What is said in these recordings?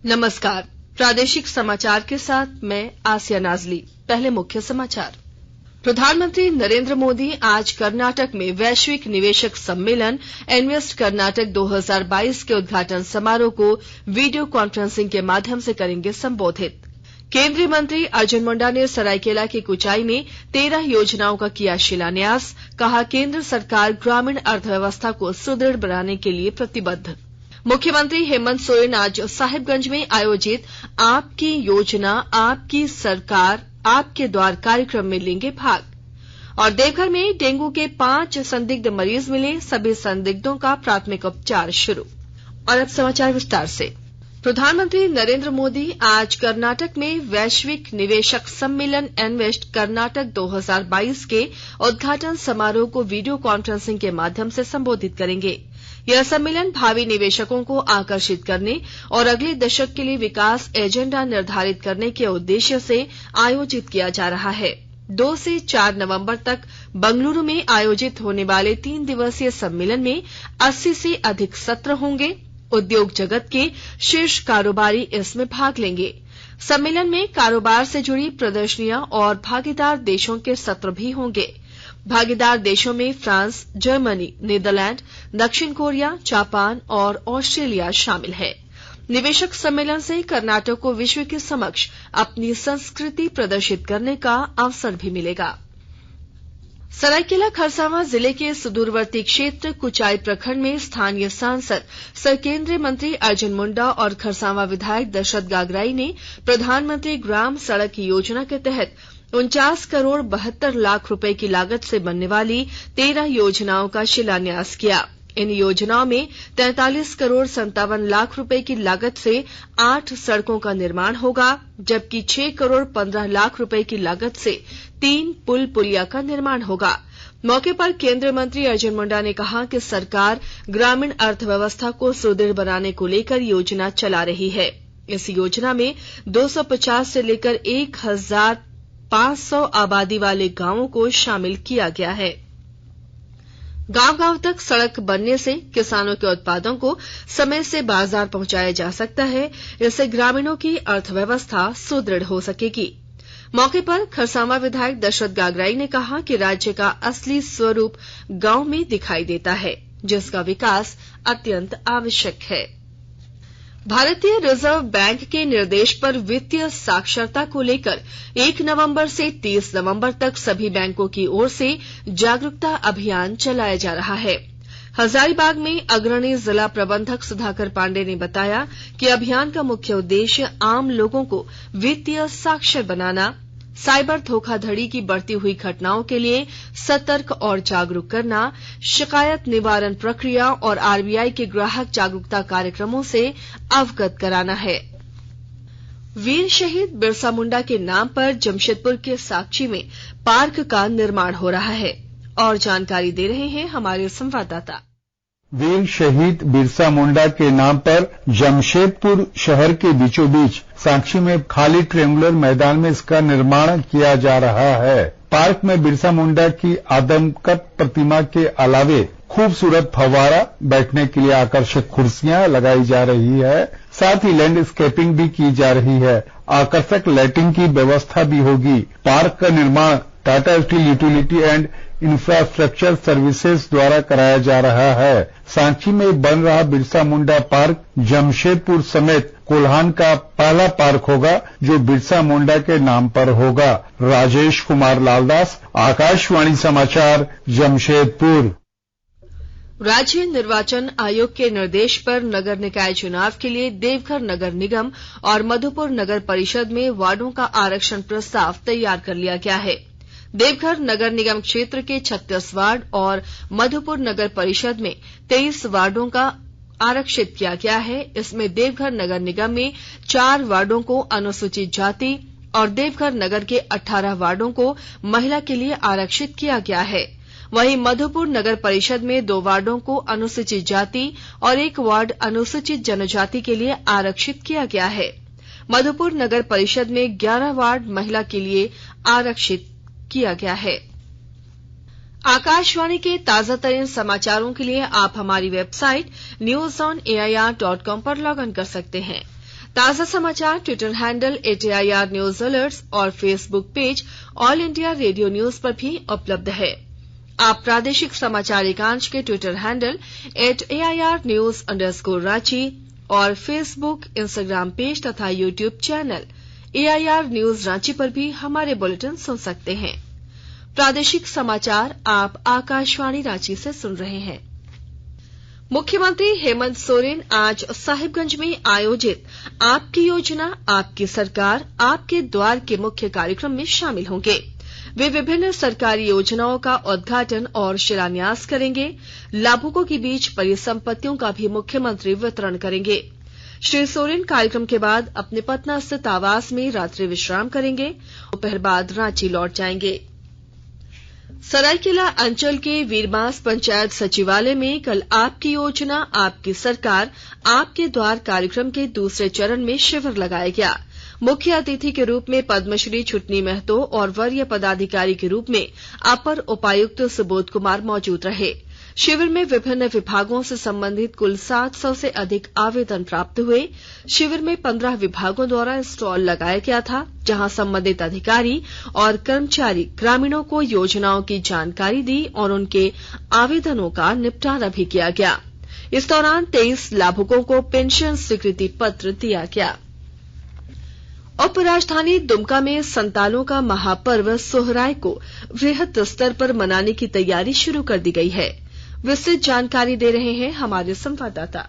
नमस्कार, प्रादेशिक समाचार के साथ मैं आसिया नाजली। पहले मुख्य समाचार। प्रधानमंत्री नरेंद्र मोदी आज कर्नाटक में वैश्विक निवेशक सम्मेलन इन्वेस्ट कर्नाटक 2022 के उद्घाटन समारोह को वीडियो कॉन्फ्रेंसिंग के माध्यम से करेंगे संबोधित। केंद्रीय मंत्री अर्जुन मुंडा ने सरायकेला की कुचाई में 13 योजनाओं का किया शिलान्यास। कहा, केंद्र सरकार ग्रामीण अर्थव्यवस्था को सुदृढ़ बनाने के लिए प्रतिबद्ध। मुख्यमंत्री हेमंत सोरेन आज साहिबगंज में आयोजित आपकी योजना आपकी सरकार आपके द्वार कार्यक्रम में लेंगे भाग। और देवघर में डेंगू के 5 संदिग्ध मरीज मिले, सभी संदिग्धों का प्राथमिक उपचार शुरू। और अब समाचार विस्तार से। प्रधानमंत्री नरेंद्र मोदी आज कर्नाटक में वैश्विक निवेशक सम्मेलन इन्वेस्ट कर्नाटक 2022 के उद्घाटन समारोह को वीडियो कॉन्फ्रेंसिंग के माध्यम से संबोधित करेंगे। यह सम्मेलन भावी निवेशकों को आकर्षित करने और अगले दशक के लिए विकास एजेंडा निर्धारित करने के उद्देश्य से आयोजित किया जा रहा है। 2 से 4 नवंबर तक बंगलुरु में आयोजित होने वाले 3 दिवसीय सम्मेलन में 80 से अधिक सत्र होंगे। उद्योग जगत के शीर्ष कारोबारी इसमें भाग लेंगे। सम्मेलन में कारोबार से जुड़ी प्रदर्शनियां और भागीदार देशों के सत्र भी होंगे। भागीदार देशों में फ्रांस, जर्मनी, नीदरलैंड, दक्षिण कोरिया, जापान और ऑस्ट्रेलिया शामिल है। निवेशक सम्मेलन से कर्नाटक को विश्व के समक्ष अपनी संस्कृति प्रदर्शित करने का अवसर भी मिलेगा। सरायकेला खरसावां जिले के सुदूरवर्ती क्षेत्र कुचाई प्रखंड में स्थानीय सांसद सह केंद्रीय मंत्री अर्जुन मुंडा और खरसावां विधायक दशरथ गागराई ने प्रधानमंत्री ग्राम सड़क योजना के तहत 49 करोड़ 72 लाख रुपए की लागत से बनने वाली 13 योजनाओं का शिलान्यास किया। इन योजनाओं में 43 करोड़ 57 लाख रुपए की लागत से 8 सड़कों का निर्माण होगा, जबकि 6 करोड़ 15 लाख रुपए की लागत से 3 पुल पुलिया का निर्माण होगा। मौके पर केंद्रीय मंत्री अर्जुन मुंडा ने कहा कि सरकार ग्रामीण अर्थव्यवस्था को सुदृढ़ बनाने को लेकर योजना चला रही है। इस योजना में 250 से लेकर 1500 आबादी वाले गांवों को शामिल किया गया है। गांव-गांव तक सड़क बनने से किसानों के उत्पादों को समय से बाजार पहुंचाया जा सकता है। इससे ग्रामीणों की अर्थव्यवस्था सुदृढ़ हो सकेगी। मौके पर खरसावां विधायक दशरथ गागराई ने कहा कि राज्य का असली स्वरूप गांव में दिखाई देता है, जिसका विकास अत्यंत आवश्यक है। भारतीय रिजर्व बैंक के निर्देश पर वित्तीय साक्षरता को लेकर 1 नवंबर से 30 नवंबर तक सभी बैंकों की ओर से जागरूकता अभियान चलाया जा रहा है। हजारीबाग में अग्रणी जिला प्रबंधक सुधाकर पांडे ने बताया कि अभियान का मुख्य उद्देश्य आम लोगों को वित्तीय साक्षर बनाना, साइबर धोखाधड़ी की बढ़ती हुई घटनाओं के लिए सतर्क और जागरूक करना, शिकायत निवारण प्रक्रिया और आरबीआई के ग्राहक जागरूकता कार्यक्रमों से अवगत कराना है। वीर शहीद बिरसा मुंडा के नाम पर जमशेदपुर के साकची में पार्क का निर्माण हो रहा है। और जानकारी दे रहे हैं हमारे संवाददाता। वीर शहीद बिरसा मुंडा के नाम पर जमशेदपुर शहर के बीचों बीच साक्षी में खाली ट्रेंगुलर मैदान में इसका निर्माण किया जा रहा है। पार्क में बिरसा मुंडा की आदमकद प्रतिमा के अलावे खूबसूरत फव्वारा, बैठने के लिए आकर्षक कुर्सियां लगाई जा रही है, साथ ही लैंडस्केपिंग भी की जा रही है। आकर्षक लाइटिंग की व्यवस्था भी होगी। पार्क का निर्माण Tata steel utility and infrastructure services द्वारा कराया जा रहा है। सांची में बन रहा बिरसा मुंडा पार्क जमशेदपुर समेत कोल्हान का पहला पार्क होगा जो बिरसा मुंडा के नाम पर होगा। राजेश कुमार लालदास, आकाशवाणी समाचार, जमशेदपुर। राज्य निर्वाचन आयोग के निर्देश पर नगर निकाय चुनाव के लिए देवघर नगर निगम और मधुपुर नगर परिषद में वार्डों का आरक्षण प्रस्ताव तैयार कर लिया गया है। देवघर नगर निगम क्षेत्र के 36 वार्ड और मधुपुर नगर परिषद में 23 वार्डों का आरक्षित किया गया है। इसमें देवघर नगर निगम में 4 वार्डों को अनुसूचित जाति और देवघर नगर के 18 वार्डों को महिला के लिए आरक्षित किया गया है। वहीं मधुपुर नगर परिषद में 2 वार्डों को अनुसूचित जाति और 1 वार्ड अनुसूचित जनजाति के लिए आरक्षित किया गया है। मधुपुर नगर परिषद में 11 वार्ड महिला के लिए आरक्षित किया गया है। आकाशवाणी के ताजा तरीन समाचारों के लिए आप हमारी वेबसाइट newsonair.com पर लॉग इन कर सकते हैं। ताजा समाचार Twitter handle @AIR news alerts और Facebook page All India Radio news पर भी उपलब्ध है। आप प्रादेशिक समाचार एकांश के ट्विटर हैंडल @AIR news_Ranchi और फेसबुक, इंस्टाग्राम पेज तथा YouTube channel AIR news Ranchi पर भी हमारे बुलेटिन सुन सकते हैं। प्रादेशिक समाचार आप आकाशवाणी रांची से सुन रहे हैं। मुख्यमंत्री हेमंत सोरेन आज साहिबगंज में आयोजित आपकी योजना आपकी सरकार आपके द्वार के मुख्य कार्यक्रम में शामिल होंगे। वे विभिन्न सरकारी योजनाओं का उद्घाटन और शिलान्यास करेंगे। लाभुकों के बीच परिसंपत्तियों का भी मुख्यमंत्री वितरण करेंगे। श्री सोरेन कार्यक्रम के बाद अपने पटना स्थित आवास में रात्रि विश्राम करेंगे। दोपहर बाद रांची लौट जाएंगे। सरायकेला अंचल के वीरबांस पंचायत सचिवालय में कल आपकी योजना आपकी सरकार आपके द्वार कार्यक्रम के दूसरे चरण में शिविर लगाया गया। मुख्य अतिथि के रूप में पद्मश्री छुटनी महतो और वरीय पदाधिकारी के रूप में अपर उपायुक्त सुबोध कुमार मौजूद रहे। शिविर में विभिन्न विभागों से संबंधित कुल 700 से अधिक आवेदन प्राप्त हुए। शिविर में 15 विभागों द्वारा स्टॉल लगाया गया था, जहां संबंधित अधिकारी और कर्मचारी ग्रामीणों को योजनाओं की जानकारी दी और उनके आवेदनों का निपटारा भी किया गया। इस दौरान 23 लाभुकों को पेंशन स्वीकृति पत्र दिया गया। उपराजधानी दुमका में संतालों का महापर्व सोहराय को वृहद स्तर पर मनाने की तैयारी शुरू कर दी गई है। विस्तृत जानकारी दे रहे हैं हमारे संवाददाता।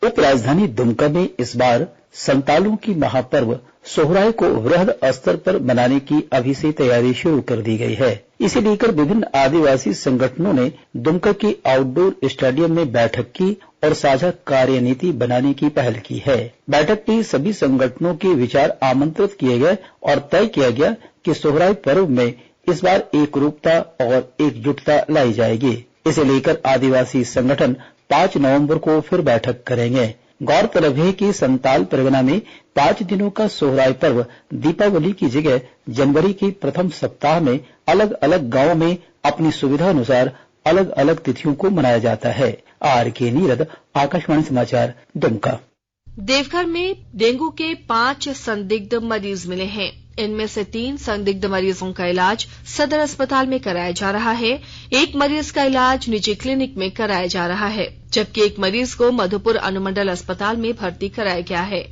उपराजधानी दुमका में इस बार संतालों की महापर्व सोहराय को वृहद स्तर पर मनाने की अभी से तैयारी शुरू कर दी गई है। इसे लेकर विभिन्न आदिवासी संगठनों ने दुमका के आउटडोर स्टेडियम में बैठक की और साझा कार्यनीति बनाने की पहल की है। बैठक में सभी संगठनों के विचार आमंत्रित किए गए और तय किया गया कि सोहराय पर्व में इस बार एकरूपता और एकजुटता लाई जाएगी। इसे लेकर आदिवासी संगठन 5 नवंबर को फिर बैठक करेंगे। गौरतलब है कि संताल परगना में 5 दिनों का सोहराय पर्व दीपावली की जगह जनवरी के प्रथम सप्ताह में अलग अलग गांवों में अपनी सुविधा अनुसार अलग अलग तिथियों को मनाया जाता है। RK नीरद, आकाशवाणी समाचार, दुमका। देवघर में डेंगू के 5 संदिग्ध मरीज मिले हैं। इनमें से 3 संदिग्ध मरीजों का इलाज सदर अस्पताल में कराया जा रहा है। एक मरीज का इलाज निजी क्लिनिक में कराया जा रहा है, जबकि एक मरीज को मधुपुर अनुमंडल अस्पताल में भर्ती कराया गया है।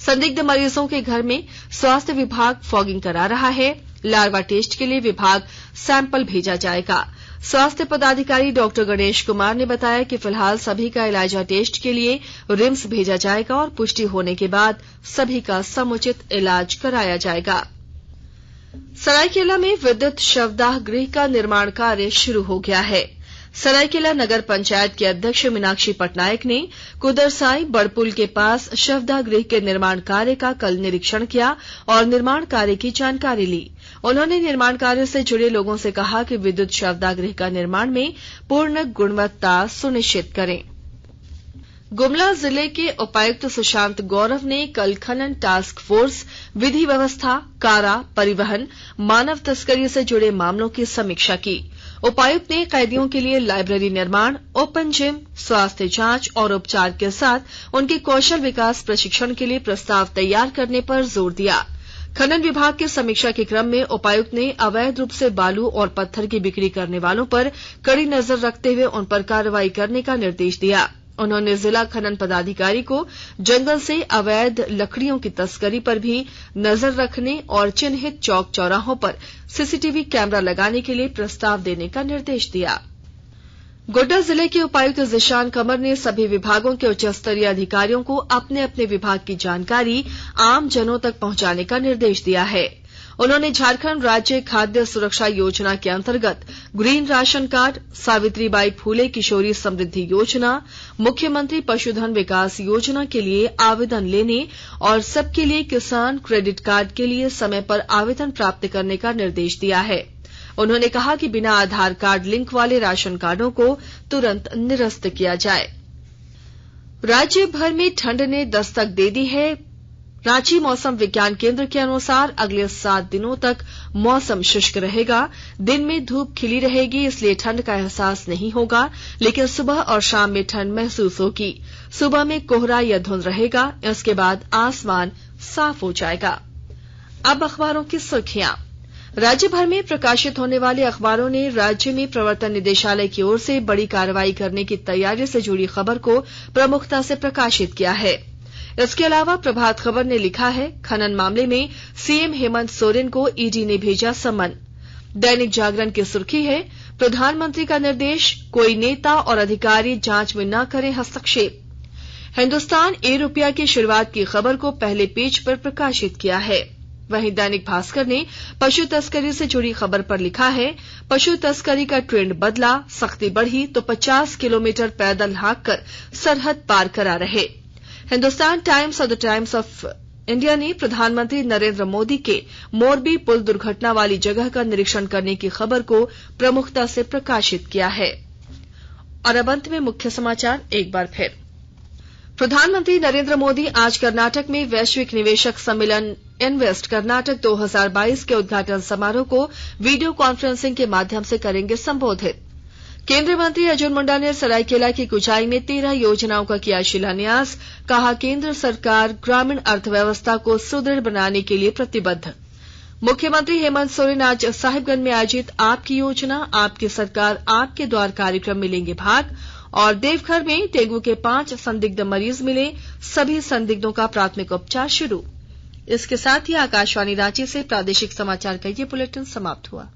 संदिग्ध मरीजों के घर में स्वास्थ्य विभाग फॉगिंग करा रहा है। लार्वा टेस्ट के लिए विभाग सैंपल भेजा जाएगा। स्वास्थ्य पदाधिकारी डॉक्टर गणेश कुमार ने बताया कि फिलहाल सभी का इलाजा टेस्ट के लिए रिम्स भेजा जाएगा और पुष्टि होने के बाद सभी का समुचित इलाज कराया जाएगा। सरायकेला में विद्युत शवदाह गृह का निर्माण कार्य शुरू हो गया है। सरायकेला नगर पंचायत के अध्यक्ष मीनाक्षी पटनायक ने कुदरसाई बड़पुल के पास शवदाह गृह के निर्माण कार्य का कल निरीक्षण किया और निर्माण कार्य की जानकारी ली। उन्होंने निर्माण कार्य से जुड़े लोगों से कहा कि विद्युत शवदाह गृह का निर्माण में पूर्ण गुणवत्ता सुनिश्चित करें। गुमला जिले के उपायुक्त सुशांत गौरव ने कल खनन टास्क फोर्स, विधि व्यवस्था, कारा, परिवहन, मानव तस्करी से जुड़े मामलों की समीक्षा की। उपायुक्त ने कैदियों के लिए लाइब्रेरी निर्माण, ओपन जिम, स्वास्थ्य जांच और उपचार के साथ उनके कौशल विकास प्रशिक्षण के लिए प्रस्ताव तैयार करने पर जोर दिया। खनन विभाग की समीक्षा के क्रम में उपायुक्त ने अवैध रूप से बालू और पत्थर की बिक्री करने वालों पर कड़ी नजर रखते हुए उन पर कार्रवाई करने का निर्देश दिया। उन्होंने जिला खनन पदाधिकारी को जंगल से अवैध लकड़ियों की तस्करी पर भी नजर रखने और चिन्हित चौक चौराहों पर सीसीटीवी कैमरा लगाने के लिए प्रस्ताव देने का निर्देश दिया। गोड्डा जिले के उपायुक्त जिशान कमर ने सभी विभागों के उच्च स्तरीय अधिकारियों को अपने अपने विभाग की जानकारी आम जनों तक पहुंचाने का निर्देश दिया है। उन्होंने झारखंड राज्य खाद्य सुरक्षा योजना के अंतर्गत green ration card, Savitribai Phule किशोरी समृद्धि योजना, मुख्यमंत्री पशुधन विकास योजना के लिए आवेदन लेने और सबके लिए किसान क्रेडिट कार्ड के लिए समय पर आवेदन प्राप्त करने का निर्देश दिया है। उन्होंने कहा कि बिना आधार कार्ड लिंक वाले राशन कार्डों को तुरंत निरस्त किया जाए। राज्य भर में ठंड ने दस्तक दे दी है। रांची मौसम विज्ञान केंद्र के अनुसार अगले 7 दिनों तक मौसम शुष्क रहेगा। दिन में धूप खिली रहेगी, इसलिए ठंड का एहसास नहीं होगा, लेकिन सुबह और शाम में ठंड महसूस होगी। सुबह में कोहरा या धुंध रहेगा, इसके बाद आसमान साफ हो जाएगा। अब अखबारों की सुर्खियां। राज्य भर में प्रकाशित होने वाले अखबारों ने राज्य में प्रवर्तन निदेशालय की ओर से बड़ी कार्रवाई करने की तैयारी से जुड़ी खबर को प्रमुखता से प्रकाशित किया है। इसके अलावा प्रभात खबर ने लिखा है, खनन मामले में सीएम हेमंत सोरेन को ईडी ने भेजा समन। दैनिक जागरण की सुर्खी है, प्रधानमंत्री का निर्देश, कोई नेता और अधिकारी जांच में न करें हस्तक्षेप। हिन्दुस्तान ₹1 की शुरुआत की खबर को पहले पेज पर प्रकाशित किया है। वहीं दैनिक भास्कर ने पशु तस्करी से जुड़ी खबर पर लिखा है, पशु तस्करी का ट्रेंड बदला, सख्ती बढ़ी तो 50 किलोमीटर पैदल हाँककर सरहद पार करा रहे। हिन्दुस्तान टाइम्स और द टाइम्स ऑफ इंडिया ने प्रधानमंत्री नरेंद्र मोदी के मोरबी पुल दुर्घटना वाली जगह का निरीक्षण करने की खबर को प्रमुखता से प्रकाशित किया है। और अब अंत में मुख्य समाचार एक बार फिर। प्रधानमंत्री नरेंद्र मोदी आज कर्नाटक में वैश्विक निवेशक सम्मेलन इन्वेस्ट कर्नाटक 2022 के उद्घाटन समारोह को वीडियो कॉन्फ्रेंसिंग के माध्यम से करेंगे संबोधित। केंद्रीय मंत्री अर्जुन मुंडा ने सरायकेला की कुचाई में 13 योजनाओं का किया शिलान्यास। कहा, केंद्र सरकार ग्रामीण अर्थव्यवस्था को सुदृढ़ बनाने के लिए प्रतिबद्ध। मुख्यमंत्री हेमंत सोरेन आज साहिबगंज में आयोजित आपकी योजना आपकी सरकार आपके द्वार कार्यक्रम में लेंगे भाग। और देवघर में डेंगू के 5 संदिग्ध मरीज मिले, सभी संदिग्धों का प्राथमिक उपचार शुरू। इसके साथ ही आकाशवाणी रांची से प्रादेशिक समाचार का ये बुलेटिन समाप्त हुआ।